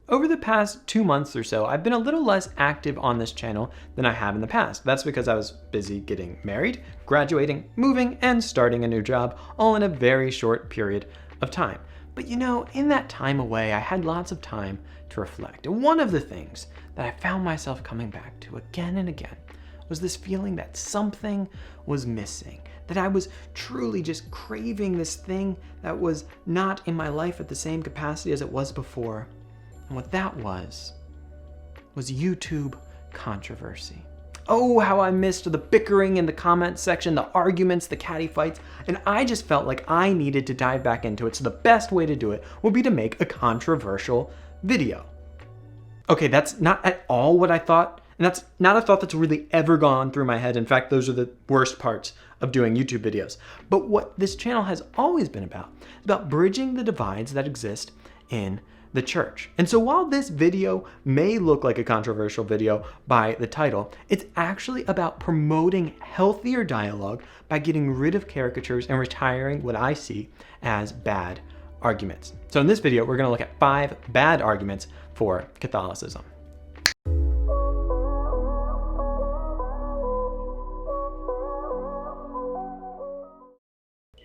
Over the past 2 months or so, I've been a little less active on this channel than I have in the past. That's because I was busy getting married, graduating, moving, and starting a new job, all in a very short period of time. But in that time away, I had lots of time to reflect. And one of the things that I found myself coming back to again and again was this feeling that something was missing, that I was truly just craving this thing that was not in my life at the same capacity as it was before. And what that was YouTube controversy. Oh, how I missed the bickering in the comment section, the arguments, the catty fights, and I just felt like I needed to dive back into it, so the best way to do it would be to make a controversial video. Okay, that's not at all what I thought, and that's not a thought that's really ever gone through my head. In fact, those are the worst parts of doing YouTube videos. But what this channel has always been about is about bridging the divides that exist in the church. And so while this video may look like a controversial video by the title, it's actually about promoting healthier dialogue by getting rid of caricatures and retiring what I see as bad arguments. So in this video, we're going to look at 5 bad arguments for Catholicism.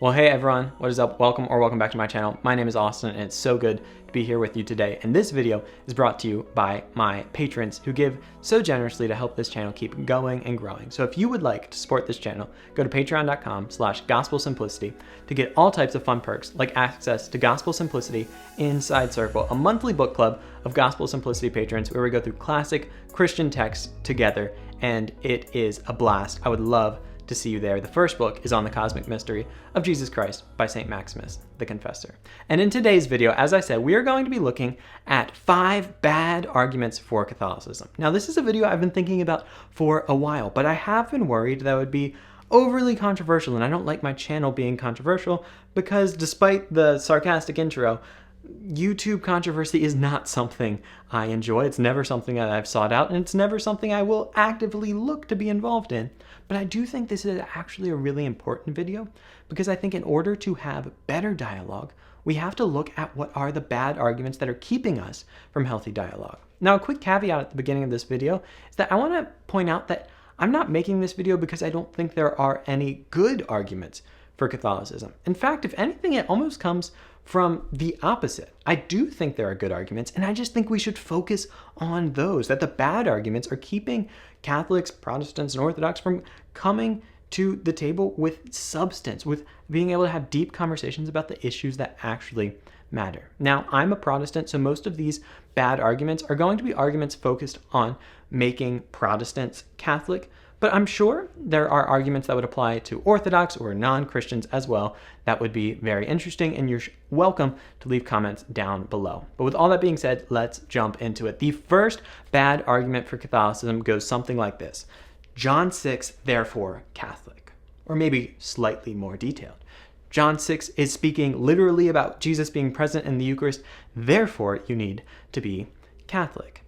Well, hey everyone, what is up? Welcome back to my channel. My name is Austin and it's so good to be here with you today. And this video is brought to you by my patrons who give so generously to help this channel keep going and growing. So if you would like to support this channel, go to patreon.com/gospelsimplicity to get all types of fun perks like access to Gospel Simplicity Inside Circle, a monthly book club of Gospel Simplicity patrons where we go through classic Christian texts together, and it is a blast. I would love to see you there. The first book is on the cosmic mystery of Jesus Christ by St. Maximus the Confessor. And in today's video, as I said, we are going to be looking at 5 bad arguments for Catholicism. Now, this is a video I've been thinking about for a while, but I have been worried that it would be overly controversial, and I don't like my channel being controversial because despite the sarcastic intro, YouTube controversy is not something I enjoy. It's never something that I've sought out, and it's never something I will actively look to be involved in. But I do think this is actually a really important video because I think in order to have better dialogue, we have to look at what are the bad arguments that are keeping us from healthy dialogue. Now, a quick caveat at the beginning of this video is that I want to point out that I'm not making this video because I don't think there are any good arguments for Catholicism. In fact, if anything, it almost comes from the opposite. I do think there are good arguments, and I just think we should focus on those, that the bad arguments are keeping Catholics, Protestants, and Orthodox from coming to the table with substance, with being able to have deep conversations about the issues that actually matter. Now, I'm a Protestant, so most of these bad arguments are going to be arguments focused on making Protestants Catholic, but I'm sure there are arguments that would apply to Orthodox or non-Christians as well that would be very interesting, and you're welcome to leave comments down below. But with all that being said, let's jump into it. The first bad argument for Catholicism goes something like this: John 6, therefore Catholic. Or maybe slightly more detailed. John 6 is speaking literally about Jesus being present in the Eucharist, therefore you need to be Catholic.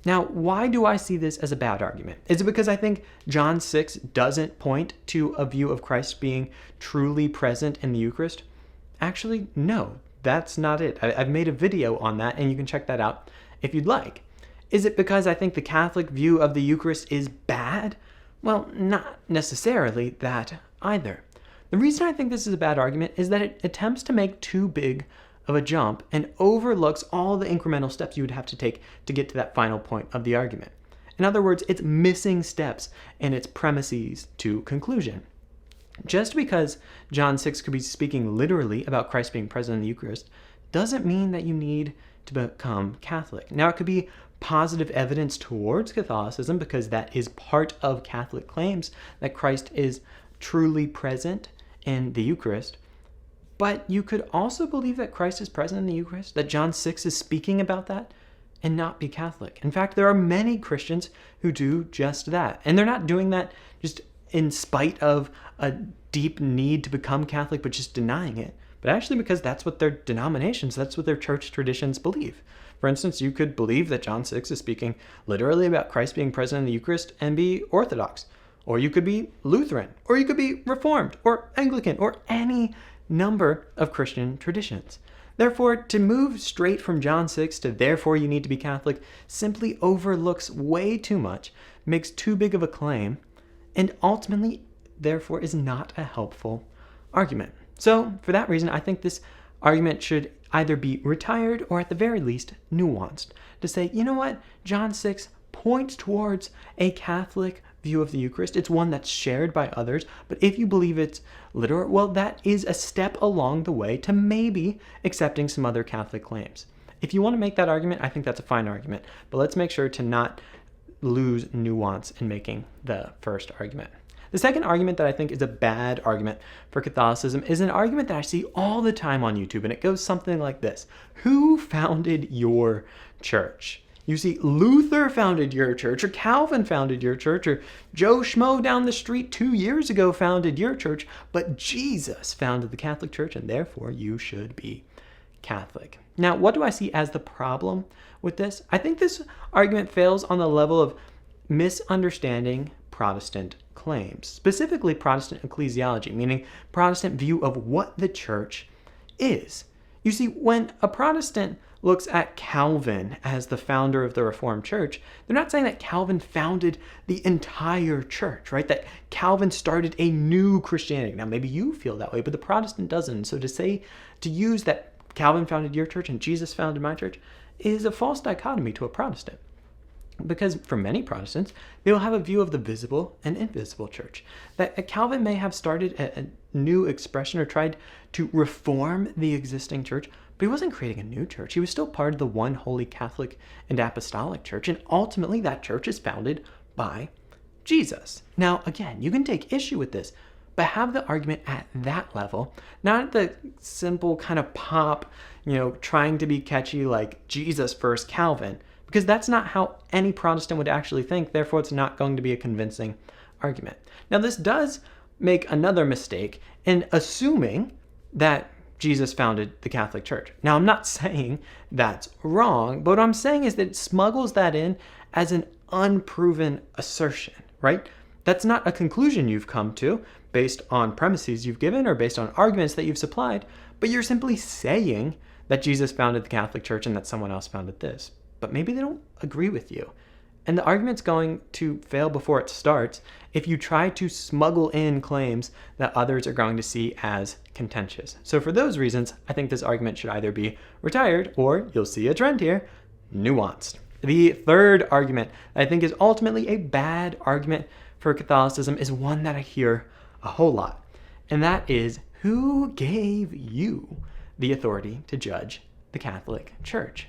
Now, why do I see this as a bad argument? Is it because I think John 6 doesn't point to a view of Christ being truly present in the Eucharist? Actually, no, that's not it. I've made a video on that, and you can check that out if you'd like. Is it because I think the Catholic view of the Eucharist is bad? Well, not necessarily that either. The reason I think this is a bad argument is that it attempts to make too big of a jump and overlooks all the incremental steps you would have to take to get to that final point of the argument. In other words, it's missing steps in its premises to conclusion. Just because John 6 could be speaking literally about Christ being present in the Eucharist doesn't mean that you need to become Catholic. Now, it could be positive evidence towards Catholicism because that is part of Catholic claims that Christ is truly present in the Eucharist. But you could also believe that Christ is present in the Eucharist, that John 6 is speaking about that, and not be Catholic. In fact, there are many Christians who do just that. And they're not doing that just in spite of a deep need to become Catholic, but just denying it. But actually because that's what their denominations, that's what their church traditions believe. For instance, you could believe that John 6 is speaking literally about Christ being present in the Eucharist and be Orthodox. Or you could be Lutheran, or you could be Reformed, or Anglican, or any number of Christian traditions. Therefore, to move straight from John 6 to therefore you need to be Catholic simply overlooks way too much, makes too big of a claim, and ultimately, therefore, is not a helpful argument. So, for that reason, I think this argument should either be retired or at the very least nuanced. To say, you know what, John 6 points towards a Catholic view of the Eucharist. It's one that's shared by others, but if you believe it's literal, well, that is a step along the way to maybe accepting some other Catholic claims. If you want to make that argument, I think that's a fine argument, but let's make sure to not lose nuance in making the first argument. The second argument that I think is a bad argument for Catholicism is an argument that I see all the time on YouTube, and it goes something like this. Who founded your church? You see, Luther founded your church, or Calvin founded your church, or Joe Schmo down the street 2 years ago founded your church, but Jesus founded the Catholic Church, and therefore you should be Catholic. Now, what do I see as the problem with this? I think this argument fails on the level of misunderstanding Protestant claims, specifically Protestant ecclesiology, meaning Protestant view of what the church is. You see, when a Protestant looks at Calvin as the founder of the Reformed Church, they're not saying that Calvin founded the entire church, right? That Calvin started a new Christianity. Now, maybe you feel that way, but the Protestant doesn't. So to use that Calvin founded your church and Jesus founded my church is a false dichotomy to a Protestant. Because for many Protestants, they will have a view of the visible and invisible church. That Calvin may have started a new expression or tried to reform the existing church, but he wasn't creating a new church. He was still part of the one holy Catholic and Apostolic Church, and ultimately that church is founded by Jesus. Now, again, you can take issue with this, but have the argument at that level, not the simple kind of pop, trying to be catchy like Jesus first Calvin, because that's not how any Protestant would actually think. Therefore, it's not going to be a convincing argument. Now, this does make another mistake in assuming that Jesus founded the Catholic Church. Now, I'm not saying that's wrong, but what I'm saying is that it smuggles that in as an unproven assertion, right? That's not a conclusion you've come to based on premises you've given or based on arguments that you've supplied, but you're simply saying that Jesus founded the Catholic Church and that someone else founded this. But maybe they don't agree with you. And the argument's going to fail before it starts if you try to smuggle in claims that others are going to see as contentious. So for those reasons, I think this argument should either be retired or, you'll see a trend here, nuanced. The third argument that I think is ultimately a bad argument for Catholicism is one that I hear a whole lot. And that is, who gave you the authority to judge the Catholic Church?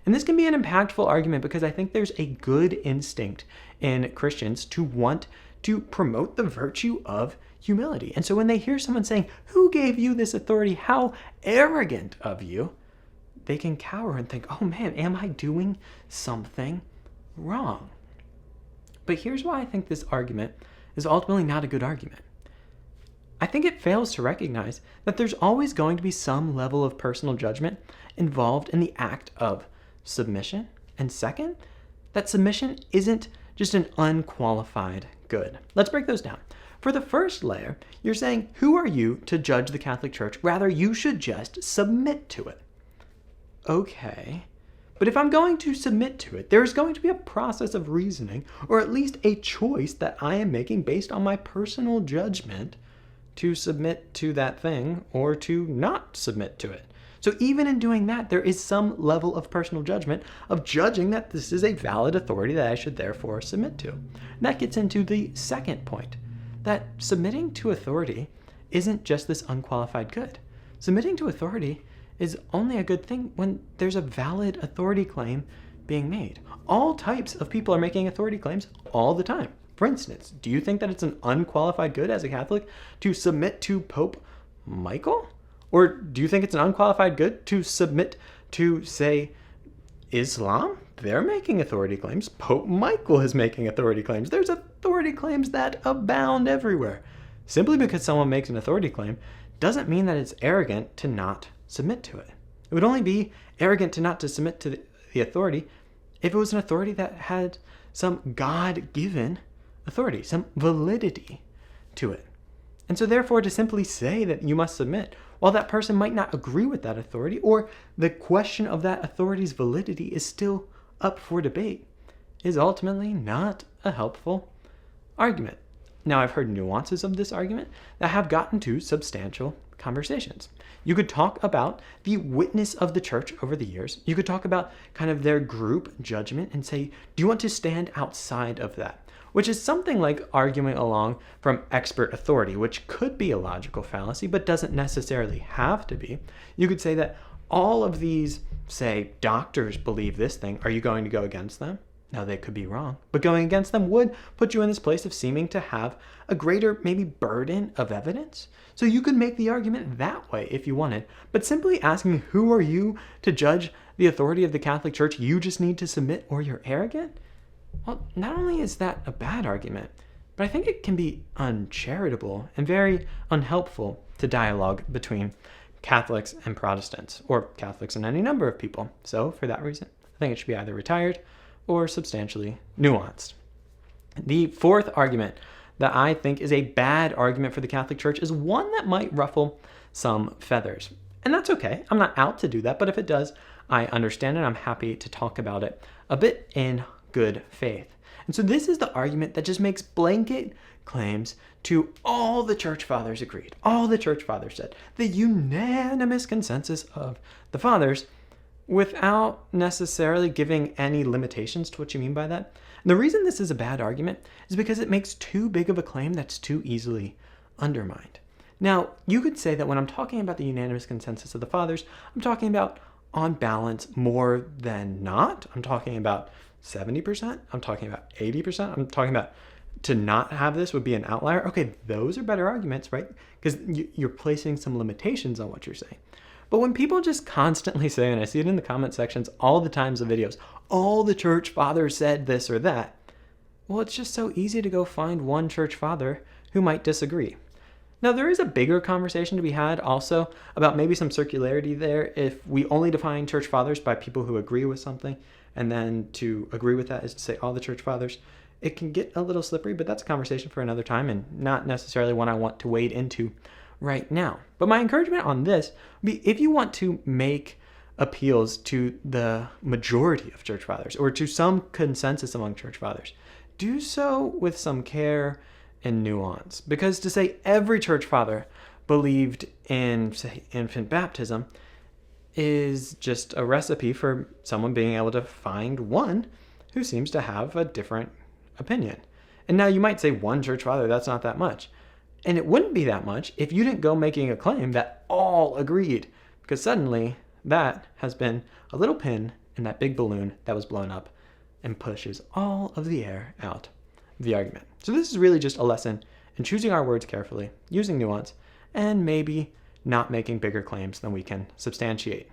And this can be an impactful argument because I think there's a good instinct in Christians to want to promote the virtue of humility. And so when they hear someone saying, who gave you this authority? How arrogant of you? They can cower and think, oh man, am I doing something wrong? But here's why I think this argument is ultimately not a good argument. I think it fails to recognize that there's always going to be some level of personal judgment involved in the act of submission. And second, that submission isn't just an unqualified good. Let's break those down. For the first layer, you're saying, who are you to judge the Catholic Church? Rather, you should just submit to it. Okay, but if I'm going to submit to it, there is going to be a process of reasoning, or at least a choice that I am making based on my personal judgment to submit to that thing or to not submit to it. So even in doing that, there is some level of personal judgment of judging that this is a valid authority that I should therefore submit to. And that gets into the second point, that submitting to authority isn't just this unqualified good. Submitting to authority is only a good thing when there's a valid authority claim being made. All types of people are making authority claims all the time. For instance, do you think that it's an unqualified good as a Catholic to submit to Pope Michael? Or do you think it's an unqualified good to submit to, say, Islam? They're making authority claims. Pope Michael is making authority claims. There's authority claims that abound everywhere. Simply because someone makes an authority claim doesn't mean that it's arrogant to not submit to it. It would only be arrogant to not to submit to the authority if it was an authority that had some God-given authority, some validity to it. And so therefore, to simply say that you must submit while that person might not agree with that authority, or the question of that authority's validity is still up for debate, is ultimately not a helpful argument. Now, I've heard nuances of this argument that have gotten to substantial conversations. You could talk about the witness of the church over the years. You could talk about kind of their group judgment and say, do you want to stand outside of that? Which is something like arguing along from expert authority, which could be a logical fallacy, but doesn't necessarily have to be. You could say that all of these, say, doctors believe this thing. Are you going to go against them? Now, they could be wrong, but going against them would put you in this place of seeming to have a greater maybe burden of evidence. So you could make the argument that way if you wanted, but simply asking who are you to judge the authority of the Catholic Church, you just need to submit or you're arrogant? Well, not only is that a bad argument, but I think it can be uncharitable and very unhelpful to dialogue between Catholics and Protestants, or Catholics and any number of people. So for that reason, I think it should be either retired or substantially nuanced. The fourth argument that I think is a bad argument for the Catholic Church is one that might ruffle some feathers. And that's okay. I'm not out to do that, but if it does, I understand and I'm happy to talk about it a bit in good faith. And so this is the argument that just makes blanket claims to all the church fathers agreed. All the church fathers said, the unanimous consensus of the fathers, without necessarily giving any limitations to what you mean by that. And the reason this is a bad argument is because it makes too big of a claim that's too easily undermined. Now, you could say that when I'm talking about the unanimous consensus of the fathers, I'm talking about, on balance, more than not. I'm talking about 70%. I'm talking about 80%. I'm talking about to not have this would be an outlier. Okay, those are better arguments, right? Because you're placing some limitations on what you're saying. But when people just constantly say, and I see it in the comment sections all the times of videos, all the church fathers said this or that, well, it's just so easy to go find one church father who might disagree. Now, there is a bigger conversation to be had also about maybe some circularity there. If we only define church fathers by people who agree with something, and then to agree with that is to say all the church fathers, it can get a little slippery, but that's a conversation for another time and not necessarily one I want to wade into right now. But my encouragement on this would be, if you want to make appeals to the majority of church fathers or to some consensus among church fathers, do so with some care and nuance. Because to say every church father believed in, say, infant baptism is just a recipe for someone being able to find one who seems to have a different opinion. And now you might say one church father, that's not that much. And it wouldn't be that much if you didn't go making a claim that all agreed, because suddenly that has been a little pin in that big balloon that was blown up and pushes all of the air out of the argument. So this is really just a lesson in choosing our words carefully, using nuance, and maybe not making bigger claims than we can substantiate.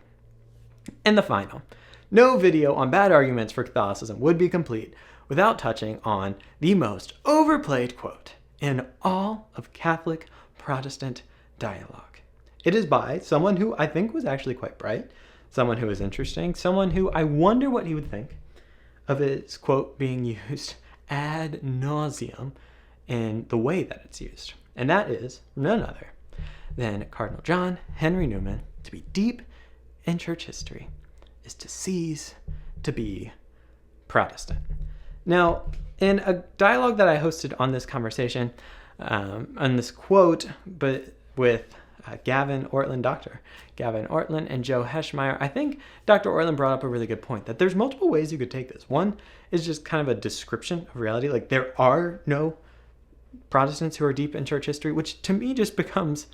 And the final, no video on bad arguments for Catholicism would be complete without touching on the most overplayed quote in all of Catholic Protestant dialogue. It is by someone who I think was actually quite bright, someone who is interesting, someone who I wonder what he would think of his quote being used ad nauseum in the way that it's used. And that is none other than Cardinal John Henry Newman. To be deep in church history is to cease to be Protestant. Now, in a dialogue that I hosted on this conversation, on this quote, but with Gavin Ortlund, Dr. Gavin Ortlund and Joe Heschmeyer, I think Dr. Ortlund brought up a really good point, that there's multiple ways you could take this. One is just kind of a description of reality. Like, there are no Protestants who are deep in church history, which to me just becomes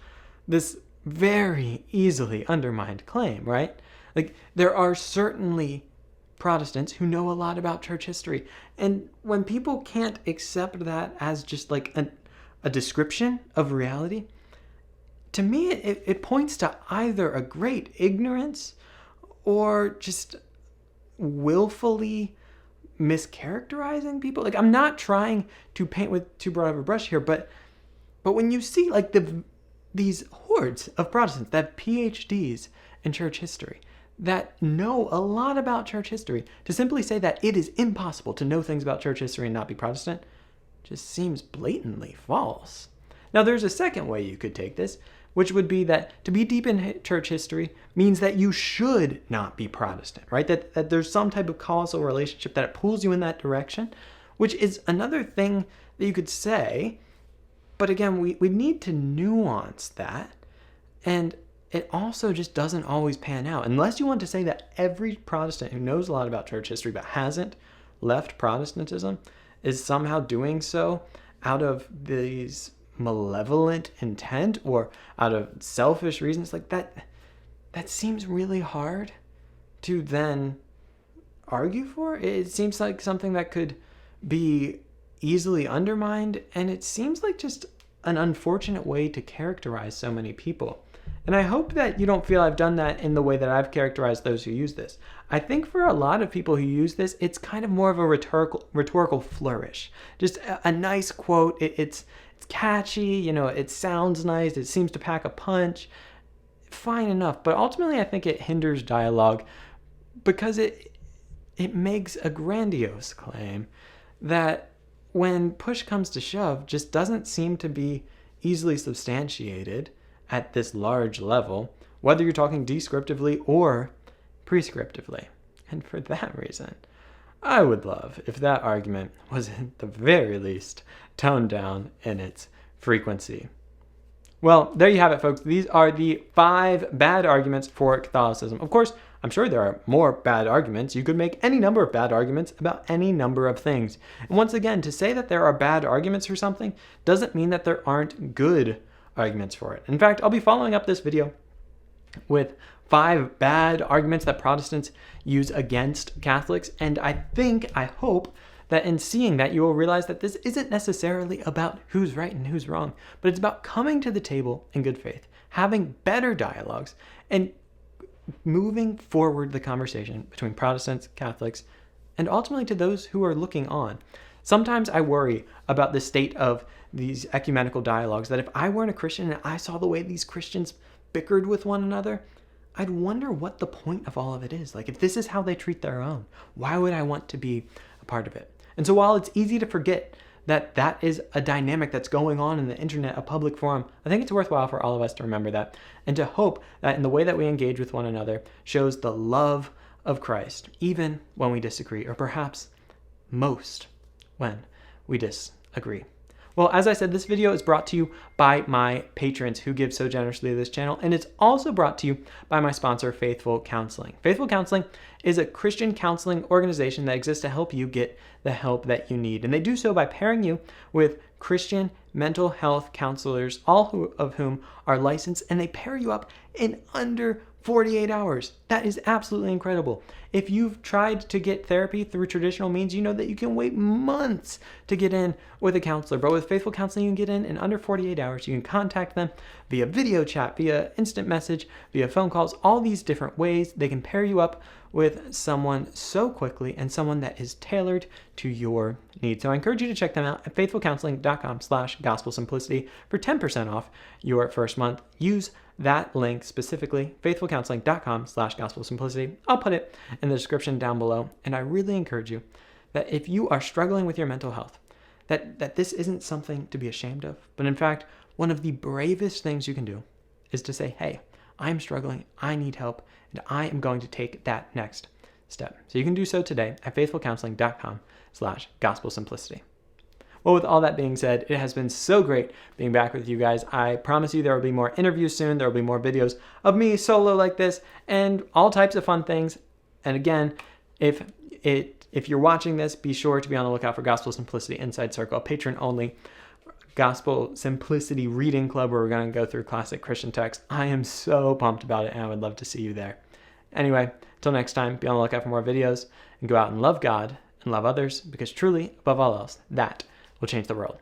this very easily undermined claim, right? Like, there are certainly Protestants who know a lot about church history. And when people can't accept that as just like a description of reality, to me, it points to either a great ignorance or just willfully mischaracterizing people. Like, I'm not trying to paint with too broad of a brush here, but when you see like these hordes of Protestants that have PhDs in church history, that know a lot about church history, to simply say that it is impossible to know things about church history and not be Protestant just seems blatantly false. Now, there's a second way you could take this, which would be that to be deep in church history means that you should not be Protestant, right? That there's some type of causal relationship that it pulls you in that direction, which is another thing that you could say. But again, we need to nuance that. And it also just doesn't always pan out. Unless you want to say that every Protestant who knows a lot about church history but hasn't left Protestantism is somehow doing so out of these malevolent intent or out of selfish reasons, like that seems really hard to then argue for. It seems like something that could be easily undermined, and it seems like just an unfortunate way to characterize so many people. And I hope that you don't feel I've done that in the way that I've characterized those who use this. I think for a lot of people who use this, it's kind of more of a rhetorical flourish. Just a nice quote. It's catchy, it sounds nice, it seems to pack a punch. Fine enough, but ultimately I think it hinders dialogue because it makes a grandiose claim that when push comes to shove just doesn't seem to be easily substantiated at this large level, whether you're talking descriptively or prescriptively. And for that reason, I would love if that argument was at the very least toned down in its frequency. Well, there you have it, folks. These are the 5 bad arguments for Catholicism. Of course, I'm sure there are more bad arguments. You could make any number of bad arguments about any number of things. And once again, to say that there are bad arguments for something doesn't mean that there aren't good arguments for it. In fact, I'll be following up this video with 5 bad arguments that Protestants use against Catholics. And I hope that in seeing that, you will realize that this isn't necessarily about who's right and who's wrong, but it's about coming to the table in good faith, having better dialogues, and moving forward the conversation between Protestants, Catholics, and ultimately to those who are looking on. Sometimes I worry about the state of these ecumenical dialogues, that if I weren't a Christian and I saw the way these Christians bickered with one another, I'd wonder what the point of all of it is. Like, if this is how they treat their own, why would I want to be a part of it? And so while it's easy to forget that that is a dynamic that's going on in the internet, a public forum, I think it's worthwhile for all of us to remember that and to hope that in the way that we engage with one another shows the love of Christ, even when we disagree, or perhaps most when we disagree. Well, as I said, this video is brought to you by my patrons who give so generously to this channel, and it's also brought to you by my sponsor, Faithful Counseling. Faithful Counseling is a Christian counseling organization that exists to help you get the help that you need, and they do so by pairing you with Christian mental health counselors, all of whom are licensed, and they pair you up in under 48 hours. That is absolutely incredible. If you've tried to get therapy through traditional means, you know that you can wait months to get in with a counselor. But with Faithful Counseling, you can get in under 48 hours. You can contact them via video chat, via instant message, via phone calls, all these different ways. They can pair you up with someone so quickly and someone that is tailored to your needs. So I encourage you to check them out at faithfulcounseling.com/gospelsimplicity for 10% off your first month. Use that link specifically, faithfulcounseling.com/gospelsimplicity. I'll put it in the description down below. And I really encourage you that if you are struggling with your mental health, that this isn't something to be ashamed of, but in fact, one of the bravest things you can do is to say, hey, I'm struggling, I need help, and I am going to take that next step. So you can do so today at faithfulcounseling.com/gospelsimplicity. Well, with all that being said, it has been so great being back with you guys. I promise you there will be more interviews soon. There will be more videos of me solo like this and all types of fun things. And again, if you're watching this, be sure to be on the lookout for Gospel Simplicity Inside Circle, a patron-only Gospel Simplicity reading club where we're going to go through classic Christian texts. I am so pumped about it, and I would love to see you there. Anyway, until next time, be on the lookout for more videos and go out and love God and love others, because truly, above all else, that will change the world.